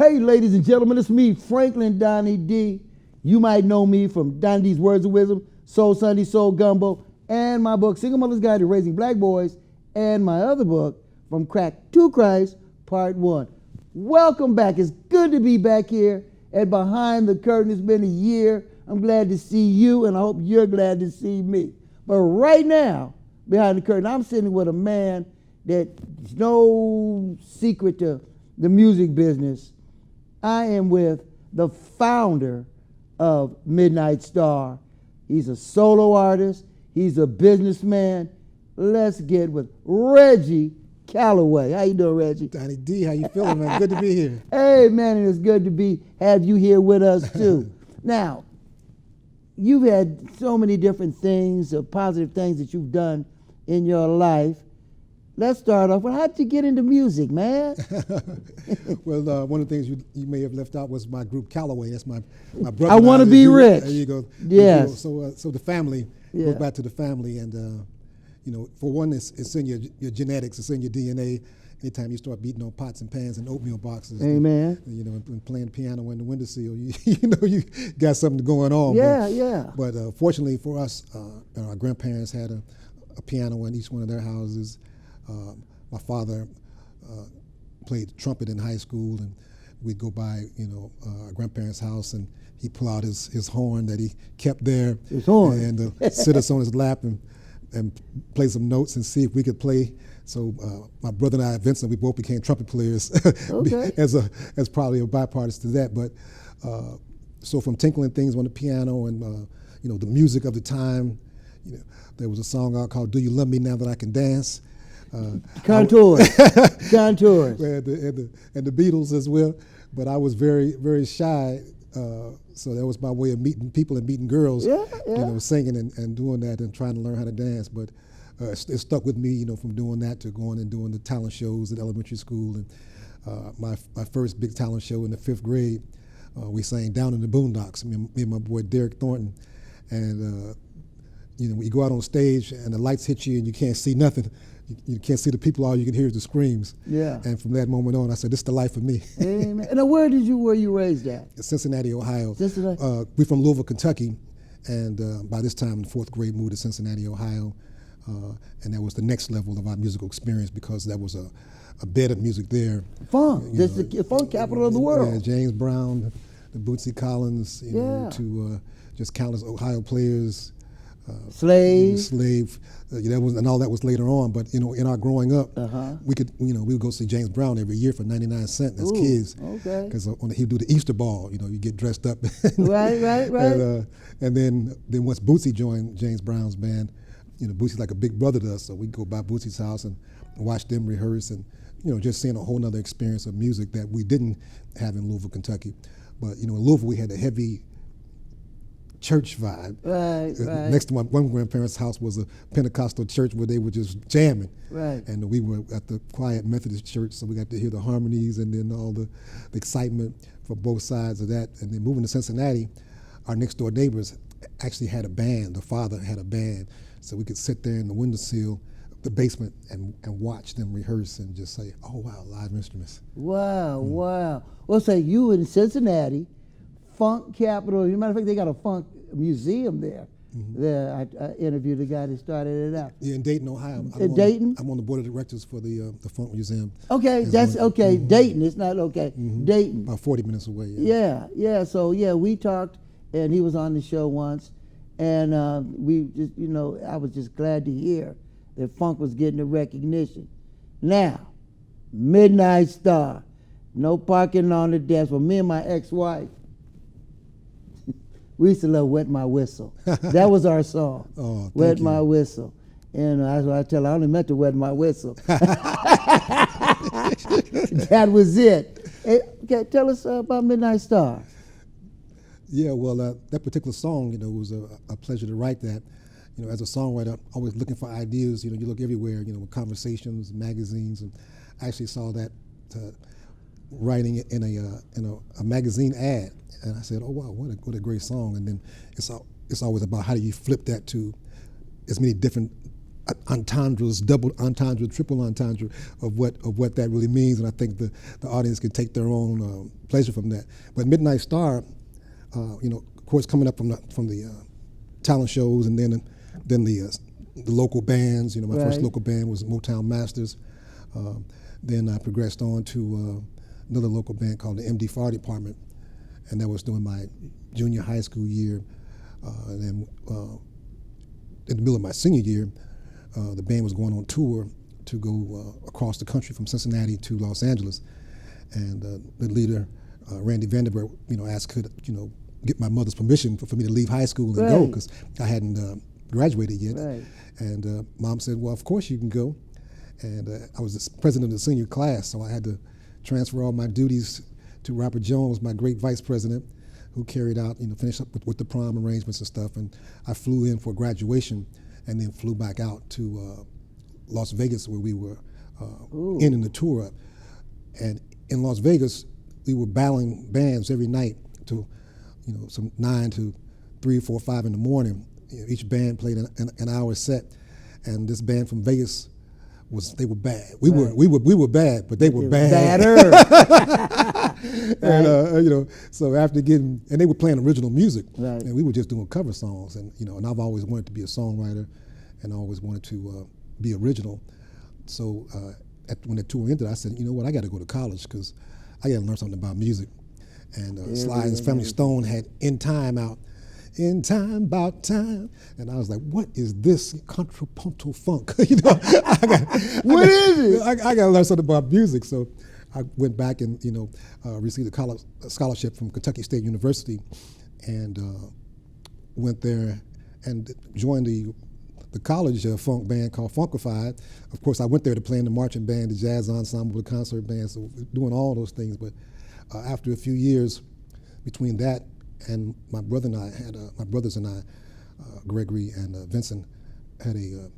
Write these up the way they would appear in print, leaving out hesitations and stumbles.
Hey, ladies and gentlemen, it's me, Franklin Donnie D. You might know me from Donnie D's Words of Wisdom, Soul Sunday, Soul Gumbo, and my book, Single Mother's Guide to Raising Black Boys, and my other book, From Crack to Christ, Part 1. Welcome back. It's good to be back here at Behind the Curtain. It's been a year. I'm glad to see you, and I hope you're glad to see me. But right now, Behind the Curtain, I'm sitting with a man that's no secret to the music business. I am with the founder of Midnight Star. He's a solo artist. He's a businessman. Let's get with Reggie Calloway. How you doing, Reggie? Donnie D, how you feeling, man? Good to be here. Hey, man, and it's good to have you here with us, too. Now, you've had so many different things, positive things that you've done in your life. Let's start off. Well, how'd you get into music, man? Well, one of the things you may have left out was my group Calloway. That's my brother. I Want to Be Rich. There you go. Yes. So the family, goes back to the family. And, for one, it's in your genetics. It's in your DNA. Anytime you start beating on pots and pans and oatmeal boxes. Amen. And playing piano in the windowsill, you got something going on. Yeah. But fortunately for us, our grandparents had a piano in each one of their houses. My father played trumpet in high school, and we'd go by, our grandparents' house, and he'd pull out his horn that he kept there. His horn. And sit us on his lap and play some notes and see if we could play. So my brother and I, Vincent, we both became trumpet players okay. as probably a byproduct to that. But so from tinkling things on the piano and the music of the time, there was a song out called "Do You Love Me Now That I Can Dance." Contours. And the Beatles as well. But I was very, very shy. So that was my way of meeting people and meeting girls, singing and doing that and trying to learn how to dance. But it stuck with me, from doing that to going and doing the talent shows at elementary school. And my first big talent show in the 5th grade, we sang Down in the Boondocks, me and my boy Derek Thornton. And, when you go out on stage and the lights hit you and you can't see nothing, you can't see the people, all you can hear is the screams. Yeah. And from that moment on, I said, this is the life for me. Amen. And where you raised at? Cincinnati, Ohio. Cincinnati? We're from Louisville, Kentucky. And by this time, in the 4th grade, moved to Cincinnati, Ohio. And that was the next level of our musical experience because that was a bed of music there. Funk. This is the funk capital of the world. Yeah, James Brown, the Bootsy Collins, to just countless Ohio players. Slave. And all that was later on. But in our growing up, we would go see James Brown every year for 99 cents as kids. Okay. Because he'd do the Easter ball. You get dressed up. Right. And then once Bootsy joined James Brown's band, Bootsy's like a big brother to us. So we'd go by Bootsy's house and watch them rehearse, and just seeing a whole nother experience of music that we didn't have in Louisville, Kentucky. But in Louisville, we had a heavy church vibe. Right. Next to my one grandparents' house was a Pentecostal church where they were just jamming. Right. And we were at the quiet Methodist church, so we got to hear the harmonies and then all the excitement from both sides of that. And then moving to Cincinnati, our next door neighbors actually had a band. The father had a band, so we could sit there in the windowsill, the basement, and watch them rehearse and just say, "Oh wow, live instruments." Wow. Well, say you in Cincinnati, funk capital. As a matter of fact, they got a funk museum there. There, I interviewed the guy that started it out. Yeah, in Dayton, Ohio. Dayton? I'm on the board of directors for the Funk Museum. Okay, that's okay. Dayton, it's not okay. Dayton. About 40 minutes away. Yeah. So we talked, and he was on the show once, and we just, I was just glad to hear that funk was getting the recognition. Now, Midnight Star, no parking on the dance. For me and my ex-wife, we used to love Wet My Whistle. That was our song. Oh, Wet My Whistle. And that's what I tell her, I only meant to wet my whistle. That was it. Hey, okay, tell us about Midnight Star. Yeah, well, that particular song, it was a pleasure to write that. As a songwriter, always looking for ideas. You look everywhere, with conversations, magazines, and I actually saw that writing it in a magazine ad. And I said, oh wow, what a great song. And then it's always about how do you flip that to as many different entendres, double entendre, triple entendre of what that really means, and I think the audience can take their own pleasure from that. But Midnight Star, of course, coming up from the talent shows, and then the local bands. My first local band was Motown Masters. Then I progressed on to another local band called the MD Fire Department, and that was during my junior high school year. And then in the middle of my senior year, the band was going on tour to go across the country from Cincinnati to Los Angeles, and the leader, Randy Vanderbilt, asked could get my mother's permission for me to leave high school and go, because I hadn't graduated yet. And Mom said, well, of course you can go. And I was the president of the senior class, so I had to transfer all my duties to Robert Jones, my great vice president, who carried out, finished up with the prom arrangements and stuff. And I flew in for graduation and then flew back out to Las Vegas, where we were ending the tour up. And in Las Vegas, we were battling bands every night to, some 9 to 3, 4, 5 in the morning. Each band played an hour set, and this band from Vegas they were bad. We were bad, but they were bad. Badder. And so after and they were playing original music, and we were just doing cover songs, and and I've always wanted to be a songwriter, and I always wanted to be original. So when the tour ended, I said, you know what, I got to go to college because I got to learn something about music. And Sly and his Family Stone had In Time out. In time, about time, and I was like, "What is this contrapuntal funk?" What is it? I got to learn something about music. So I went back and received a scholarship from Kentucky State University, and went there and joined the college funk band called Funkified. Of course, I went there to play in the marching band, the jazz ensemble, the concert band, so doing all those things. But after a few years between that and my brothers and I, Gregory and Vincent, had a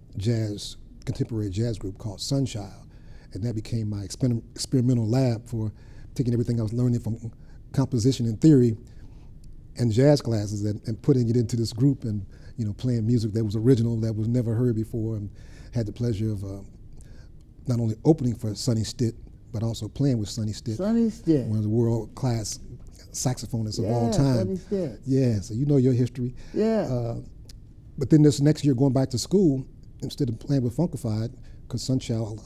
contemporary jazz group called Sunchild, and that became my experimental lab for taking everything I was learning from composition and theory and jazz classes and putting it into this group and playing music that was original, that was never heard before, and had the pleasure of not only opening for Sonny Stitt, but also playing with Sonny Stitt. Sonny Stitt. One of the world-class saxophonists of all time. Sonny Stitt. Yeah, so you know your history. Yeah. But then this next year, going back to school, instead of playing with Funkified, because Sunchild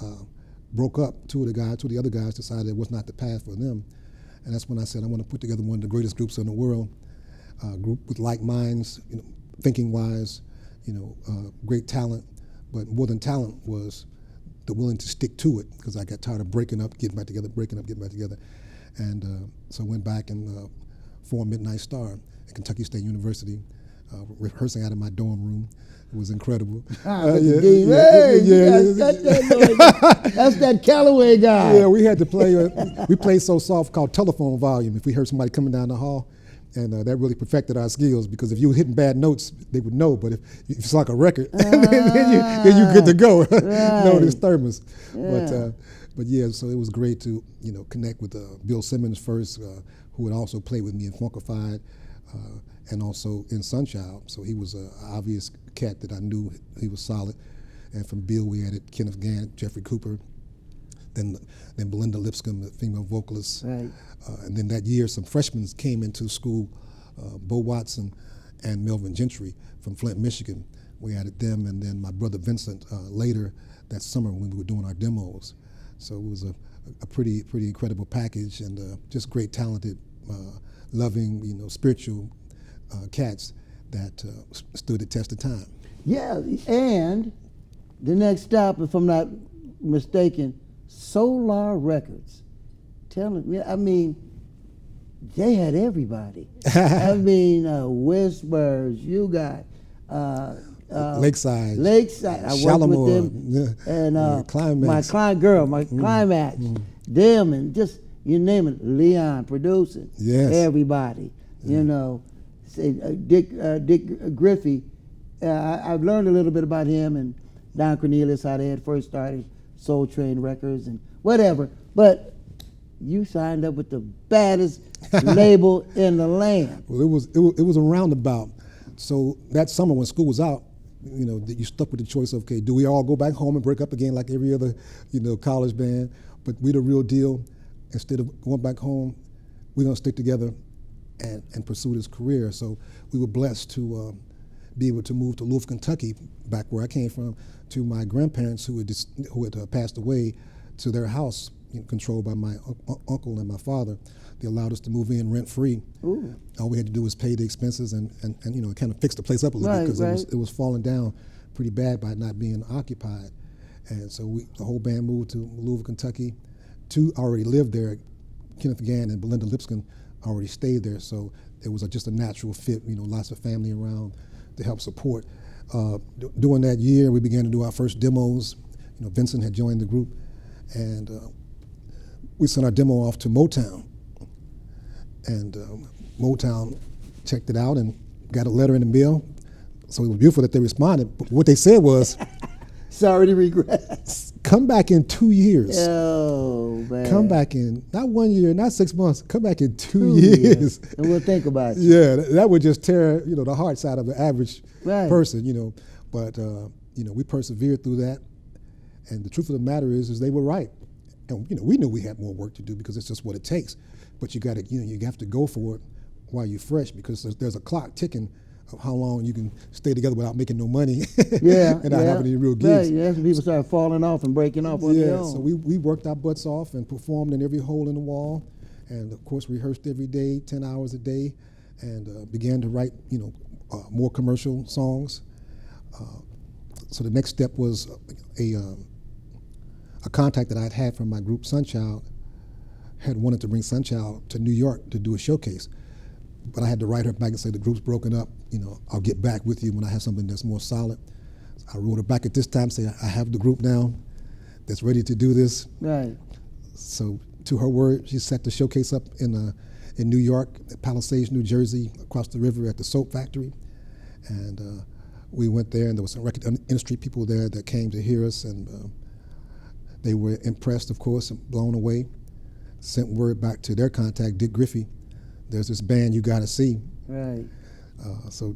broke up, two of the other guys decided it was not the path for them. And that's when I said, I want to put together one of the greatest groups in the world, a group with like minds, thinking-wise, great talent. But more than talent was the willing to stick to it, because I got tired of breaking up, getting back together, breaking up, getting back together. And so I went back and formed Midnight Star at Kentucky State University, rehearsing out of my dorm room. It was incredible. That's that Calloway guy. Yeah, we had to play, we played so soft called telephone volume if we heard somebody coming down the hall. And that really perfected our skills, because if you were hitting bad notes, they would know. But if it's like a record, then you're good to go. No disturbance. Yeah. But yeah, so it was great to connect with Bill Simmons first, who would also play with me in Funkified, and also in Sunchild. So he was an obvious cat that I knew he was solid. And from Bill, we added Kenneth Gant, Jeffrey Cooper, then Belinda Lipscomb, the female vocalist. Right. And then that year, some freshmen came into school, Bo Watson and Melvin Gentry from Flint, Michigan. We added them, and then my brother Vincent later that summer when we were doing our demos. So it was a pretty incredible package, and just great, talented, loving, spiritual cats that stood the test of time. Yeah, and the next stop, if I'm not mistaken, Solar Records. I mean, they had everybody. I mean, Whispers, you got Lakeside. I worked with them, and Climax. my Climax, them, and just you name it. Leon producing. Yes. Everybody. Dick Griffey. I've learned a little bit about him and Don Cornelius, how they had first started Soul Train Records and whatever. But you signed up with the baddest label in the land. Well, it was a roundabout. So that summer when school was out, that you stuck with the choice of, okay, do we all go back home and break up again like every other, college band? But we the real deal. Instead of going back home, we're gonna stick together and pursue this career. So we were blessed to be able to move to Louisville, Kentucky, back where I came from, to my grandparents who had passed away, to their house, controlled by my uncle and my father. They allowed us to move in rent-free. Ooh. All we had to do was pay the expenses and kind of fix the place up a little bit, because it was falling down pretty bad by not being occupied. And so the whole band moved to Louisville, Kentucky. Two already lived there. Kenneth Gann and Belinda Lipscomb already stayed there, so it was just a natural fit. Lots of family around to help support. During that year, we began to do our first demos. Vincent had joined the group, and we sent our demo off to Motown. And Motown checked it out and got a letter in the mail. So it was beautiful that they responded. But what they said was, sorry to regress. Come back in 2 years. Oh, man. Come back in, not 1 year, not 6 months, come back in 2 years. And we'll think about it. Yeah, that would just tear, the hearts out of the average person, But, we persevered through that. And the truth of the matter is they were right. And, we knew we had more work to do because it's just what it takes. But you got to, you have to go for it while you're fresh, because there's a clock ticking of how long you can stay together without making no money and not having any real gigs. Right, yeah, some people start falling off and breaking off on their own. So we worked our butts off and performed in every hole in the wall, and of course rehearsed every day, 10 hours a day, and began to write, more commercial songs. So the next step was a contact that I'd had from my group Sunchild had wanted to bring Sunchild to New York to do a showcase. But I had to write her back and say, the group's broken up, I'll get back with you when I have something that's more solid. I wrote her back at this time, say, I have the group now that's ready to do this. Right. So to her word, she set the showcase up in New York, at Palisades, New Jersey, across the river at the soap factory. And we went there, and there was some record industry people there that came to hear us, and they were impressed, of course, and blown away. Sent word back to their contact, Dick Griffey. There's this band you got to see. Right. So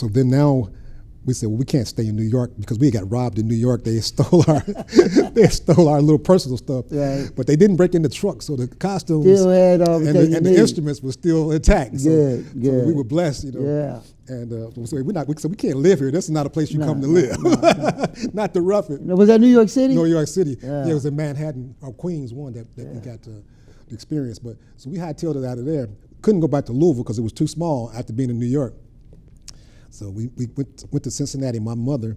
then now we said, well, we can't stay in New York because we got robbed in New York. They stole our little personal stuff. Right. But they didn't break in the truck, so the costumes still had all the and the instruments were still intact. Good. So we were blessed, Yeah. And so we can't live here. This is not a place you come to live. Not to rough it. Was that New York City? New York City. Yeah, it was in Manhattan, or Queens, one that we got to experience. But so we hightailed it out of there. Couldn't go back to Louisville because it was too small after being in New York. So we went to Cincinnati. My mother,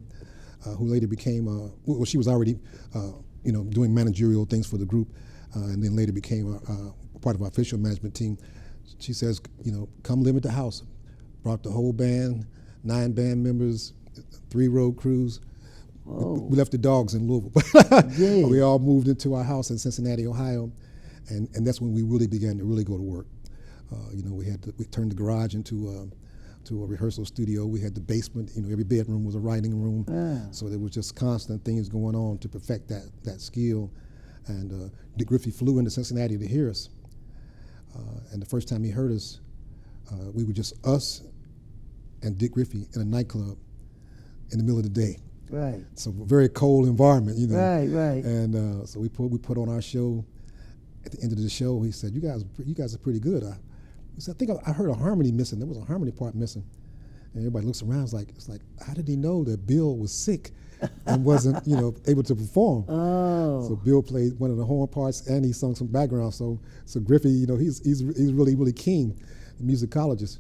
who later became, she was already, doing managerial things for the group, and then later became part of our official management team. She says, come live at the house. Brought the whole band, 9 band members, 3 road crews. We left the dogs in Louisville. We all moved into our house in Cincinnati, Ohio, and that's when we really began to really go to work. We turned the garage into a rehearsal studio. We had the basement. Every bedroom was a writing room. Yeah. So there was just constant things going on to perfect that skill. And Dick Griffey flew into Cincinnati to hear us. And the first time he heard us, we were just us and Dick Griffey in a nightclub in the middle of the day. Right. So a very cold environment, Right. And so we put on our show. At the end of the show, he said, "You guys are pretty good." He said, "I think I heard a harmony missing. There was a harmony part missing." And everybody looks around. It's like, how did he know that Bill was sick and wasn't, able to perform? Oh. So Bill played one of the horn parts and he sung some background. So Griffey, he's really, really keen, the musicologist.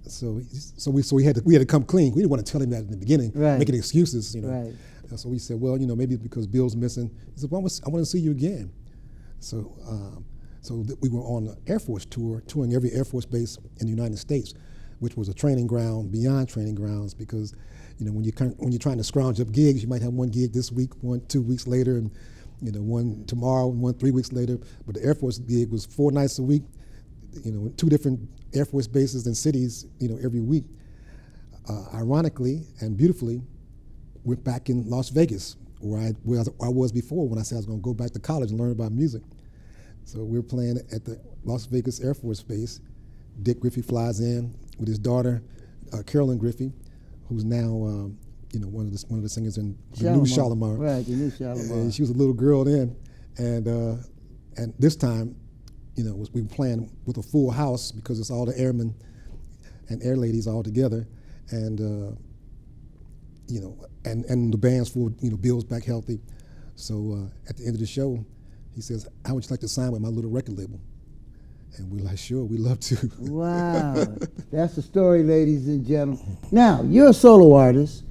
So we had to come clean. We didn't want to tell him that in the beginning, making excuses, Right. And so we said, well, maybe it's because Bill's missing. He said, well, I want to see you again. So we were on an Air Force tour, touring every Air Force base in the United States, which was a training ground beyond training grounds, because when you're trying to scrounge up gigs, you might have one gig this week, one 2 weeks later, and one tomorrow, and one 3 weeks later. But the Air Force gig was 4 nights a week, 2 different Air Force bases and cities, every week. Ironically and beautifully, we're back in Las Vegas, where I was before when I said I was going to go back to college and learn about music. So we're playing at the Las Vegas Air Force Base. Dick Griffey flies in with his daughter, Carolyn Griffey, who's now one of the singers in the new Shalimar. Right, the new Shalimar. And she was a little girl then, and this time, we were playing with a full house because it's all the airmen and air ladies all together, and and the band's full. Bill's back healthy, so at the end of the show, he says, "How would you like to sign with my little record label?" And we're like, "Sure, we'd love to." Wow, that's the story, ladies and gentlemen. Now, you're a solo artist.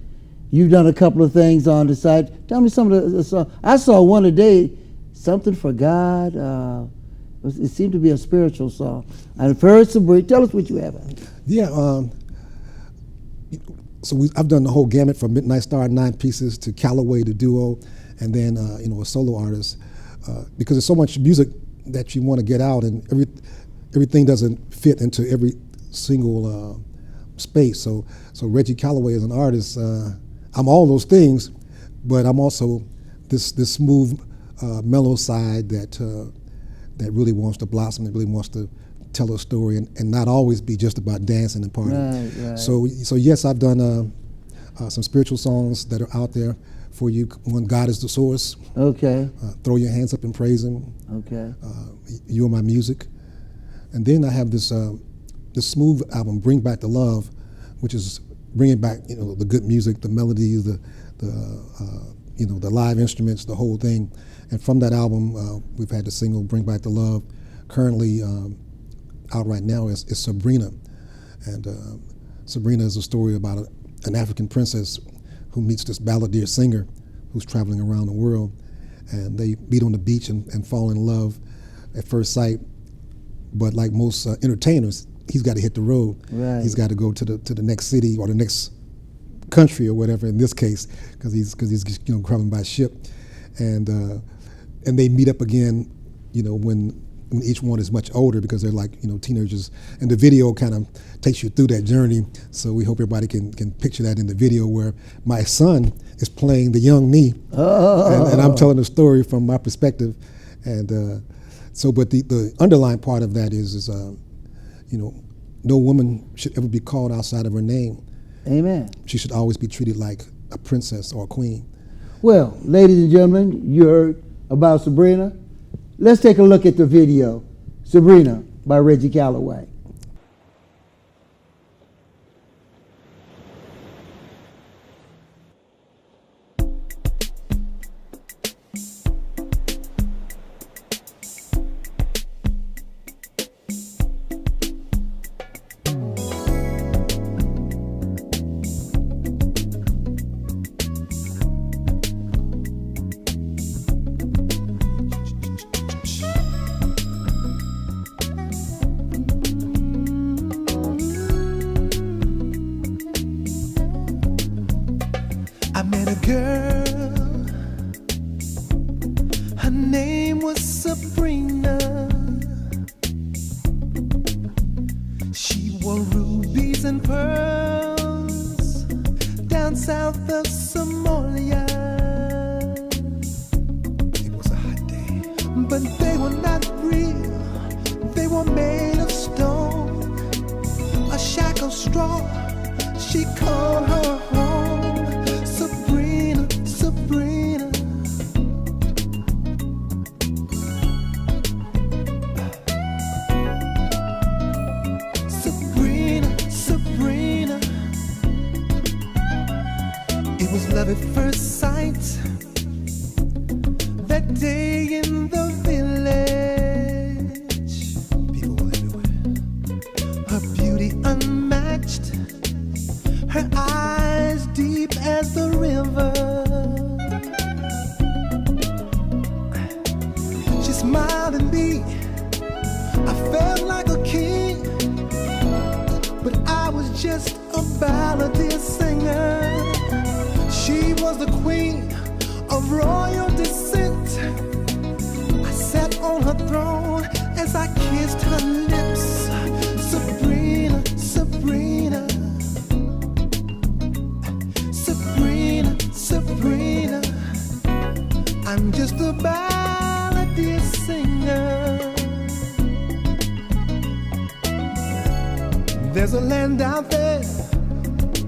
You've done a couple of things on the side. Tell me some of the songs. I saw one today, Something for God. It seemed to be a spiritual song. I've heard Sabrina. Tell us what you have. Yeah, so I've done the whole gamut from Midnight Star 9 pieces to Calloway, the duo, and then a solo artist. Because there's so much music that you want to get out, and everything doesn't fit into every single space. So Reggie Calloway is an artist. I'm all those things, but I'm also this smooth, mellow side that really wants to blossom, that really wants to tell a story and not always be just about dancing and partying. Right. So yes, I've done some spiritual songs that are out there for you. One, God is the Source. Okay. Throw Your Hands Up and Praise Him. Okay. You Are My Music. And then I have this smooth album, Bring Back the Love, which is bringing back the good music, the melodies, the live instruments, the whole thing. And from that album, we've had the single Bring Back the Love. Currently out right now is Sabrina. And Sabrina is a story about an African princess who meets this balladeer singer who's traveling around the world. And they meet on the beach and fall in love at first sight. But like most entertainers, he's got to hit the road. Right. He's got to go to the next city or the next country or whatever in this case, because he's traveling by ship. And they meet up again, when each one is much older, because they're like teenagers. And the video kind of takes you through that journey. So we hope everybody can picture that in the video, where my son is playing the young me, and I'm telling the story from my perspective. And but the underlying part of that is no woman should ever be called outside of her name. Amen. She should always be treated like a princess or a queen. Well, ladies and gentlemen, you heard about Sabrina. Let's take a look at the video, Sabrina by Reggie Calloway. I met a girl, her name was Sabrina. She wore rubies and pearls down south of Somalia. It was a hot day, but they were not real. They were made of stone, a shack of straw. She called her home. Sabrina, Sabrina. Sabrina, Sabrina. It was love at first sight. That day in the village, people were everywhere. Her beauty unmatched, her eyes deep as the river. She smiled at me. I felt like a king, but I was just a balladeer singer. She was the queen of royal descent. I sat on her throne as I kissed her lips. Sabrina, Sabrina. Sabrina, Sabrina, I'm just a balladeer singer. There's a land out there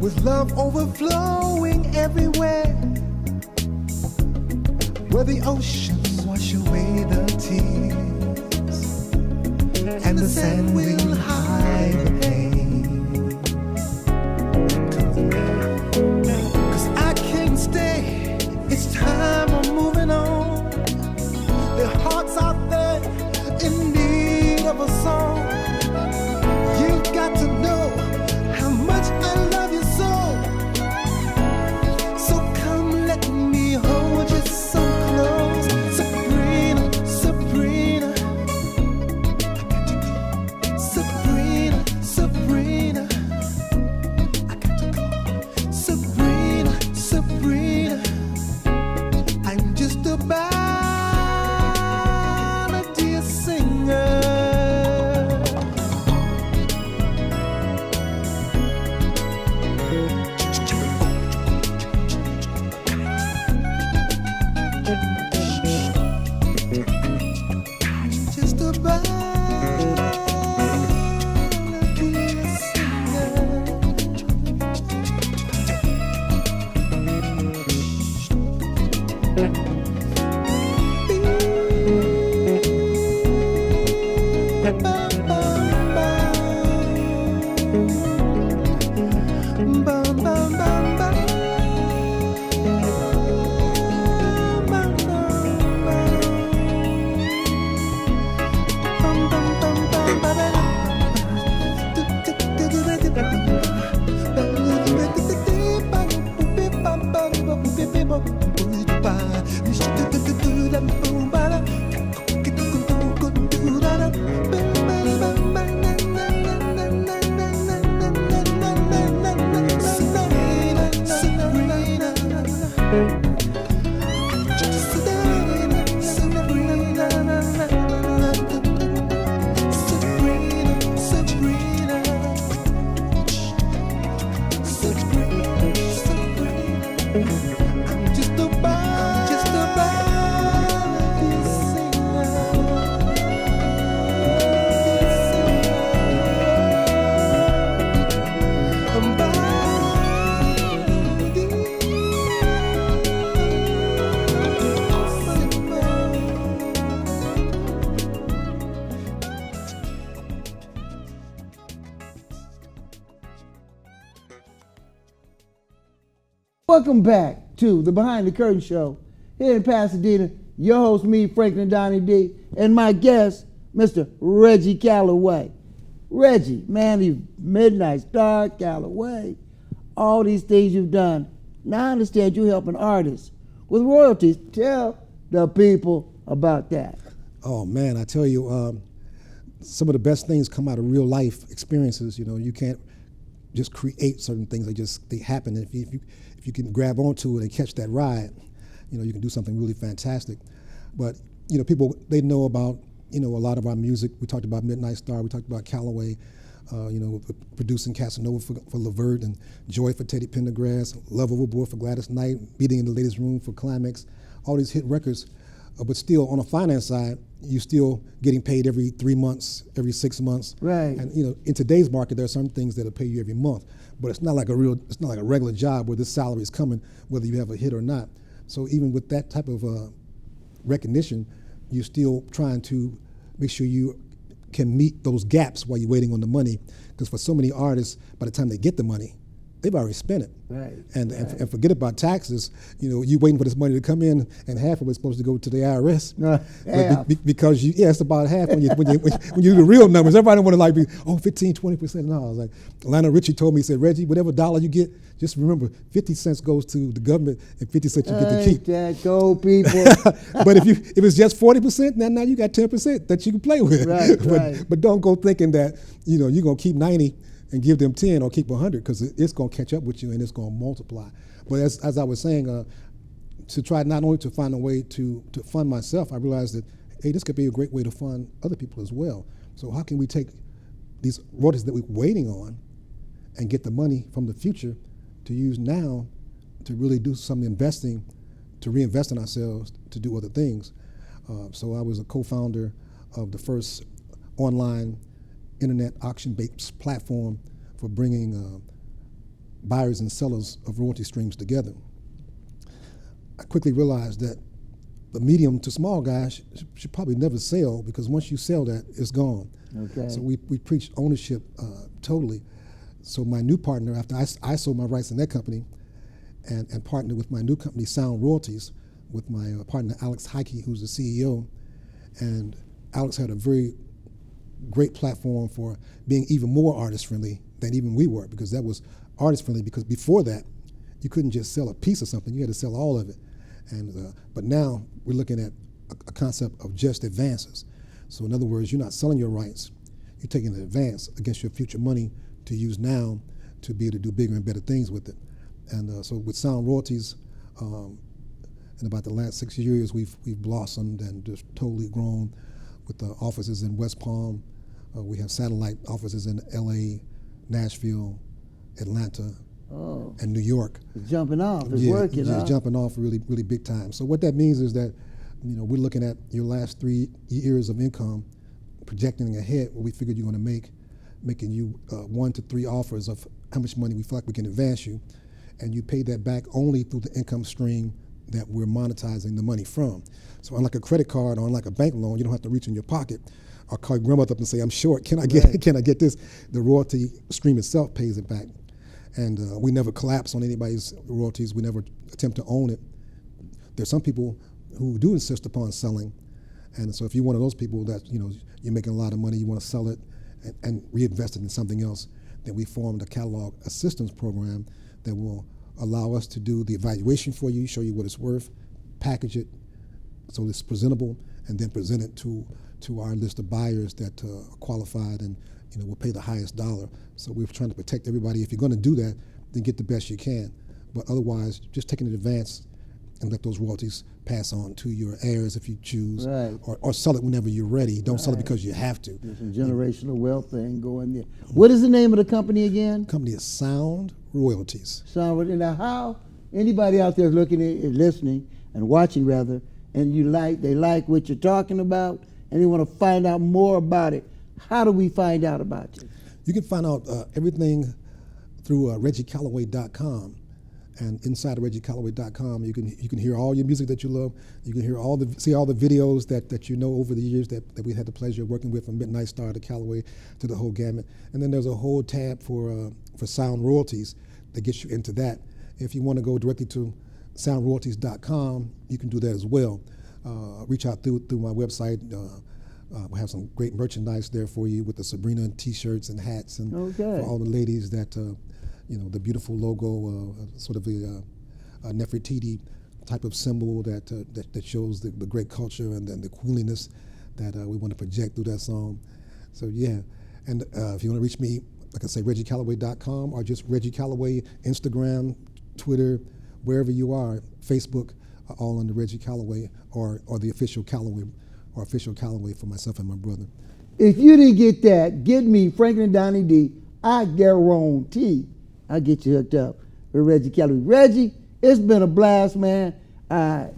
with love overflowing everywhere, where the oceans wash away the tears, and the sand will hide the pain. 'Cause I can't stay, it's time I'm moving on. There are hearts out there in need of a song. You've got to know how much I love you so. So come let me hold you so close. Sabrina, Sabrina, I got to go. Sabrina, Sabrina, I got to go. Sabrina, Sabrina, I'm just a melody singer. Just a melody Welcome back to the Behind the Curtain Show here in Pasadena. Your host, me, Franklin Donnie D, and my guest, Mr. Reggie Calloway. Reggie, man, you Midnight Star, Calloway, all these things you've done. Now I understand you're helping artists with royalties. Tell the people about that. Oh man, I tell you, some of the best things come out of real life experiences. You know, you can't just create certain things; they happen. If you can grab onto it and catch that ride, you know, you can do something really fantastic. But you know, people, they know about, you know, a lot of our music. We talked about Midnight Star. We talked about Calloway. You know, producing Casanova for Levert and Joy for Teddy Pendergrass, Love Overboard for Gladys Knight, Meeting in the Ladies' Room for Climax, all these hit records. But still, on the finance side, you're still getting paid every 3 months, every 6 months. Right. And you know, in today's market, there are some things that'll pay you every month. But it's not like a regular job where this salary is coming whether you have a hit or not. So even with that type of recognition, you're still trying to make sure you can meet those gaps while you're waiting on the money. Because for so many artists, by the time they get the money, they've already spent it. Right. And forget about taxes. You know, you waiting for this money to come in, and half of it's supposed to go to the IRS. Because it's about half when you do the real numbers. Everybody want to like be 15, 20%. No, I was like, Lionel Richie told me, he said, Reggie, whatever dollar you get, just remember 50 cents goes to the government and 50 cents you get to keep. That go, people. But if it's just 40%, now you got 10% that you can play with. Right. But don't go thinking that, you know, you're gonna keep 90 and give them 10 or keep 100, because it's going to catch up with you and it's going to multiply. But as I was saying, to try not only to find a way to fund myself, I realized that, hey, this could be a great way to fund other people as well. So how can we take these royalties that we're waiting on and get the money from the future to use now to really do some investing, to reinvest in ourselves, to do other things. So I was a co-founder of the first online internet auction-based platform for bringing buyers and sellers of royalty streams together. I quickly realized that the medium to small guys should probably never sell, because once you sell that, it's gone. Okay. So we preach ownership totally. So my new partner, after I sold my rights in that company and partnered with my new company, Sound Royalties, with my partner, Alex Heike, who's the CEO. And Alex had a very great platform for being even more artist-friendly than even we were, because that was artist-friendly, because before that, you couldn't just sell a piece of something, you had to sell all of it. And but now we're looking at a concept of just advances. So in other words, you're not selling your rights, you're taking an advance against your future money to use now to be able to do bigger and better things with it. And so with Sound Royalties, in about the last 6 years, we've blossomed and just totally grown with the offices in West Palm. We have satellite offices in LA, Nashville, Atlanta, and New York. It's jumping off. It's yeah, working. It's making off really, really big time. So what that means is that, we're looking at your last 3 years of income, projecting ahead what we figured you're going to make, making you 1 to 3 offers of how much money we feel like we can advance you, and you pay that back only through the income stream that we're monetizing the money from. So unlike a credit card or unlike a bank loan, you don't have to reach in your pocket or call your grandmother up and say, I'm short, can I get this? The royalty stream itself pays it back. And we never collapse on anybody's royalties. We never attempt to own it. There's some people who do insist upon selling. And so if you're one of those people that, you're making a lot of money, you want to sell it and reinvest it in something else, then we formed a catalog assistance program that will allow us to do the evaluation for you, show you what it's worth, package it so it's presentable, and then present it to our list of buyers that are qualified and will pay the highest dollar. So we're trying to protect everybody. If you're going to do that, then get the best you can. But otherwise, just take an advance and let those royalties pass on to your heirs if you choose, right. or sell it whenever you're ready. Don't sell it because you have to. There's some generational wealth thing going there. What is the name of the company again? The company is Sound Royalties. Sound. Now, how anybody out there looking at, listening and watching rather, and they like what you're talking about, and they want to find out more about it. How do we find out about you? You can find out everything through ReggieCalloway.com. And inside of ReggieCalloway.com, you can hear all your music that you love. You can see all the videos that you know over the years that we had the pleasure of working with, from Midnight Star to Calloway to the whole gamut. And then there's a whole tab for Sound Royalties that gets you into that. If you want to go directly to SoundRoyalties.com, you can do that as well. Reach out through my website. We have some great merchandise there for you with the Sabrina T-shirts and hats, and for all the ladies that, the beautiful logo, sort of a Nefertiti type of symbol that shows the great culture and the queenliness that we want to project through that song. So yeah, and if you want to reach me, like I say, ReggieCalloway.com or just Reggie Calloway, Instagram, Twitter, wherever you are, Facebook, all under Reggie Calloway or the official Calloway, or official Calloway for myself and my brother. If you didn't get that, get me, Franklin Donnie D. I guarantee I'll get you hooked up with Reggie Calloway. Reggie, it's been a blast, man. I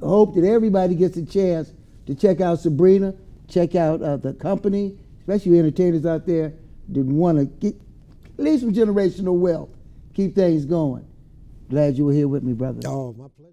hope that everybody gets a chance to check out Sabrina, check out the company, especially entertainers out there that want to get at least some generational wealth, keep things going. Glad you were here with me, brother. Oh, my pleasure.